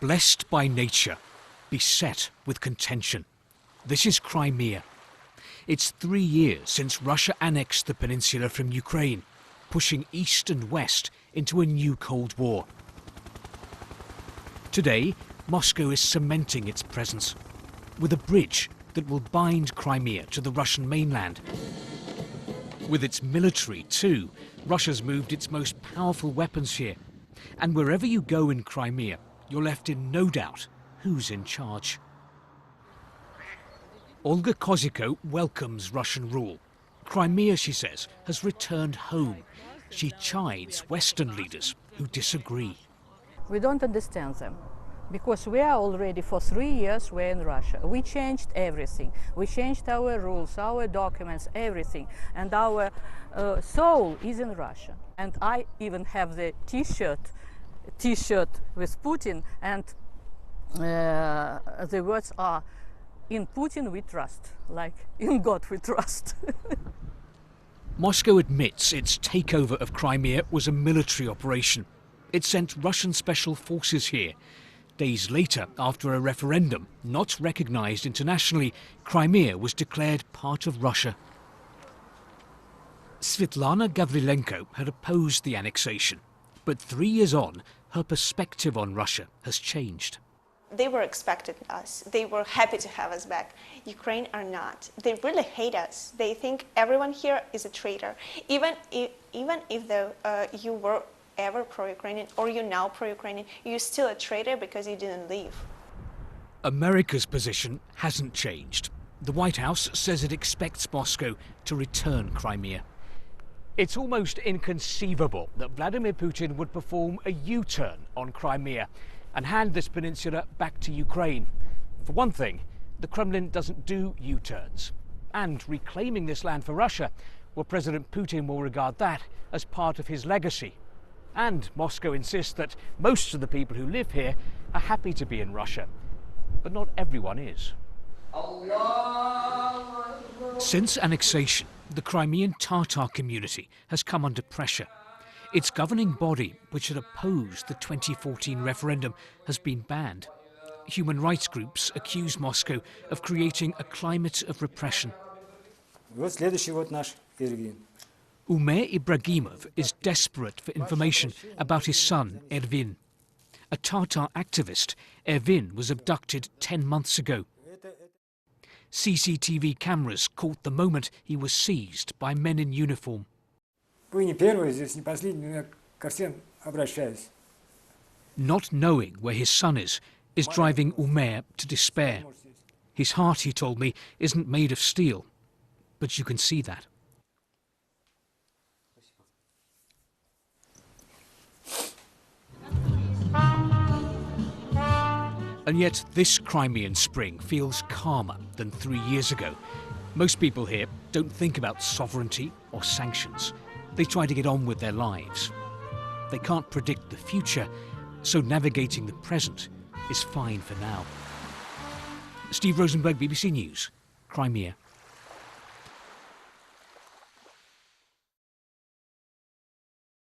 Blessed by nature, beset with contention. This is Crimea. It's 3 years since Russia annexed the peninsula from Ukraine, pushing east and west into a new Cold War. Today, Moscow is cementing its presence with a bridge that will bind Crimea to the Russian mainland. With its military too, Russia's moved its most powerful weapons here. And wherever you go in Crimea, you're left in no doubt who's in charge. Olga Koziko welcomes Russian rule. Crimea, she says, has returned home. She chides Western leaders who disagree. We don't understand them, because we are already for 3 years we're in Russia. We changed everything. We changed our rules, our documents, everything. And our soul is in Russia. And I even have the T-shirt with Putin, and the words are, "In Putin we trust," like in God we trust. Moscow admits its takeover of Crimea was a military operation. It sent Russian special forces here. Days later, after a referendum not recognized internationally, Crimea was declared part of Russia. Svetlana Gavrilenko had opposed the annexation, but 3 years on, her perspective on Russia has changed. They were expecting us. They were happy to have us back. Ukraine are not. They really hate us. They think everyone here is a traitor. Even if though you were ever pro-Ukrainian or you're now pro-Ukrainian, you're still a traitor because you didn't leave. America's position hasn't changed. The White House says it expects Moscow to return Crimea. It's almost inconceivable that Vladimir Putin would perform a U-turn on Crimea and hand this peninsula back to Ukraine. For one thing, the Kremlin doesn't do U-turns. And reclaiming this land for Russia, well, President Putin will regard that as part of his legacy. And Moscow insists that most of the people who live here are happy to be in Russia. But not everyone is. Since annexation, the Crimean Tatar community has come under pressure. Its governing body, which had opposed the 2014 referendum, has been banned. Human rights groups accuse Moscow of creating a climate of repression. Umer Ibragimov is desperate for information about his son, Ervin. A Tatar activist, Ervin was abducted 10 months ago. CCTV cameras caught the moment he was seized by men in uniform. Not knowing where his son is driving Umer to despair. His heart, he told me, isn't made of steel, but you can see that. And yet this Crimean spring feels calmer than 3 years ago. Most people here don't think about sovereignty or sanctions. They try to get on with their lives. They can't predict the future, so navigating the present is fine for now. Steve Rosenberg, BBC News, Crimea.